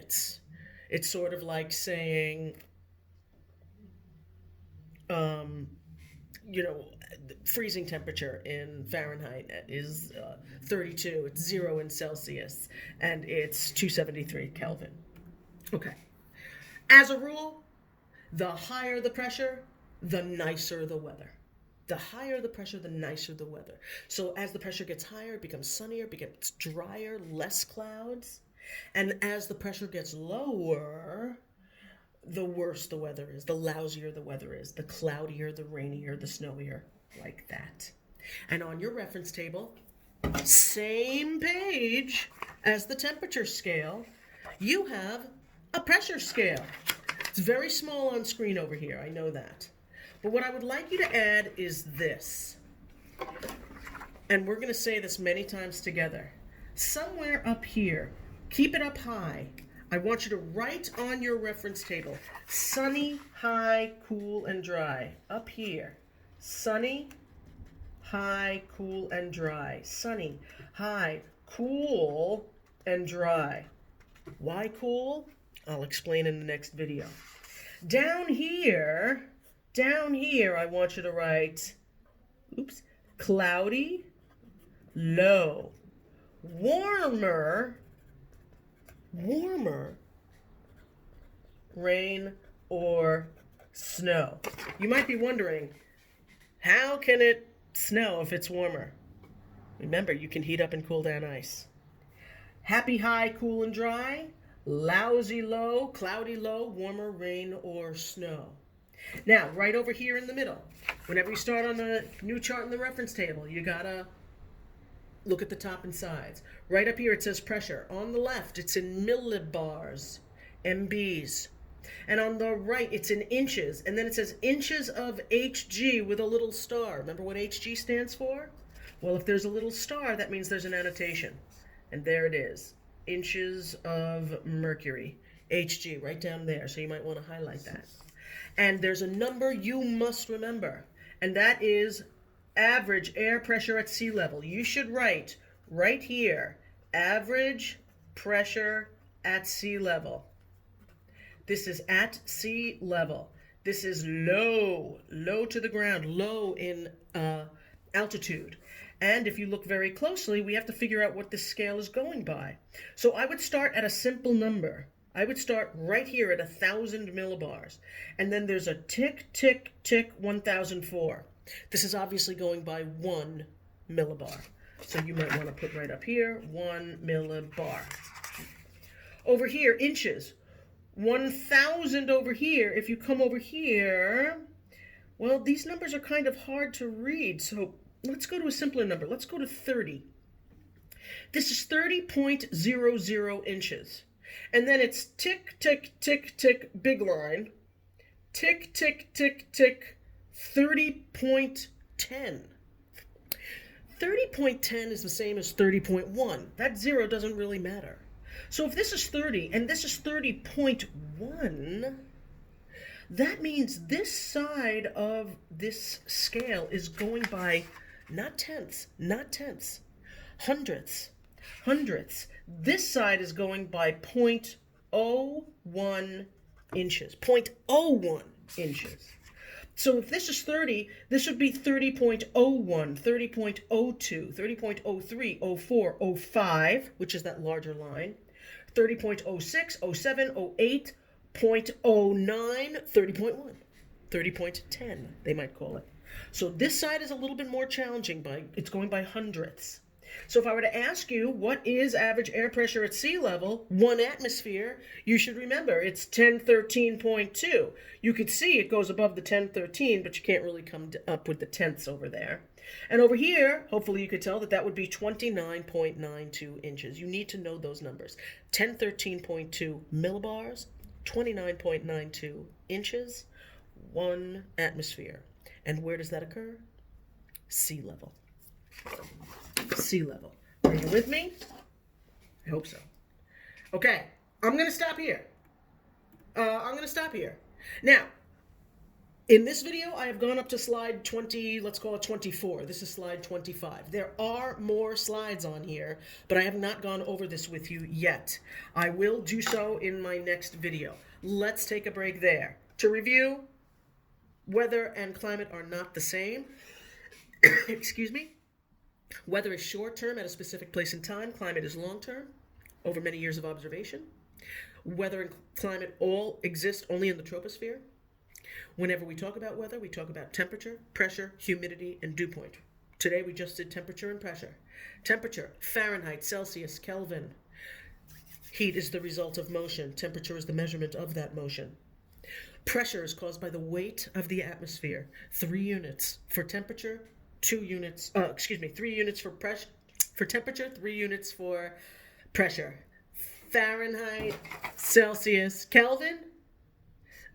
units. It's sort of like saying, um, you know, freezing temperature in Fahrenheit is 32. It's 0 in Celsius, and it's 273 Kelvin. Okay. As a rule, the higher the pressure, the nicer the weather. The higher the pressure, the nicer the weather. So as the pressure gets higher, it becomes sunnier, becomes drier, less clouds. And as the pressure gets lower, the worse the weather is, the lousier the weather is, the cloudier, the rainier, the snowier, like that. And on your reference table, same page as the temperature scale, you have a pressure scale. It's very small on screen over here, I know that. But what I would like you to add is this. And we're going to say this many times together. Somewhere up here, keep it up high. I want you to write on your reference table, sunny, high, cool, and dry. Up here, sunny, high, cool, and dry. Sunny, high, cool, and dry. Why cool? I'll explain in the next video. Down here, I want you to write, cloudy, low, warmer, rain or snow. You might be wondering, how can it snow if it's warmer? Remember, you can heat up and cool down ice. Happy high, cool and dry. Lousy low, cloudy low, warmer, rain or snow. Now, right over here in the middle, whenever you start on the new chart in the reference table, you gotta look at the top and sides. Right up here it says pressure. On the left, it's in millibars, MBs. And on the right, it's in inches. And then it says inches of Hg with a little star. Remember what Hg stands for? Well, if there's a little star, that means there's an annotation. And there it is. Inches of mercury. Hg, right down there. So you might want to highlight that. And there's a number you must remember. And that is average air pressure at sea level. You should write right here, average pressure at sea level. This is at sea level. This is low to the ground, low in altitude. And if you look very closely, we have to figure out what this scale is going by. So I would start at a simple number. I would start right here at 1,000 millibars. And then there's a tick, tick, tick, 1004. This is obviously going by 1 millibar. So you might want to put right up here, 1 millibar. Over here, inches. 1,000 over here. If you come over here, well, these numbers are kind of hard to read. So let's go to a simpler number. Let's go to 30. This is 30.00 inches. And then it's tick, tick, tick, tick, big line. Tick, tick, tick, tick, 30.10. 30.10 is the same as 30.1. That 0 doesn't really matter. So if this is 30 and this is 30.1, that means this side of this scale is going by not tenths, hundredths. This side is going by 0.01 inches, 0.01 inches. So if this is 30, this would be 30.01, 30.02, 30.03, 04, 05, which is that larger line, 30.06, 07, 08, 0.09, 30.1, 30.10, they might call it. So this side is a little bit more challenging. It's going by hundredths. So if I were to ask you, what is average air pressure at sea level, 1 atmosphere, you should remember it's 1013.2. You could see it goes above the 1013, but you can't really come up with the tenths over there. And over here, hopefully you could tell that would be 29.92 inches. You need to know those numbers. 1013.2 millibars, 29.92 inches, 1 atmosphere. And where does that occur? Sea level. Sea level. Are you with me? I hope so. Okay, I'm going to stop here. Now, In this video, I have gone up to slide 20, let's call it 24. This is slide 25. There are more slides on here, but I have not gone over this with you yet. I will do so in my next video. Let's take a break there. To review, weather and climate are not the same. Excuse me. Weather is short-term at a specific place in time. Climate is long-term, over many years of observation. Weather and climate all exist only in the troposphere. Whenever we talk about weather, we talk about temperature, pressure, humidity, and dew point. Today we just did temperature and pressure. Temperature, Fahrenheit, Celsius, Kelvin. Heat is the result of motion. Temperature is the measurement of that motion. Pressure is caused by the weight of the atmosphere. 3 units for temperature, 3 units for pressure. For temperature, 3 units for pressure. Fahrenheit, Celsius, Kelvin,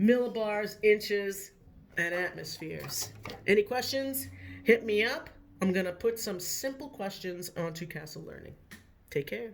millibars, inches, and atmospheres. Any questions? Hit me up. I'm going to put some simple questions onto Castle Learning. Take care.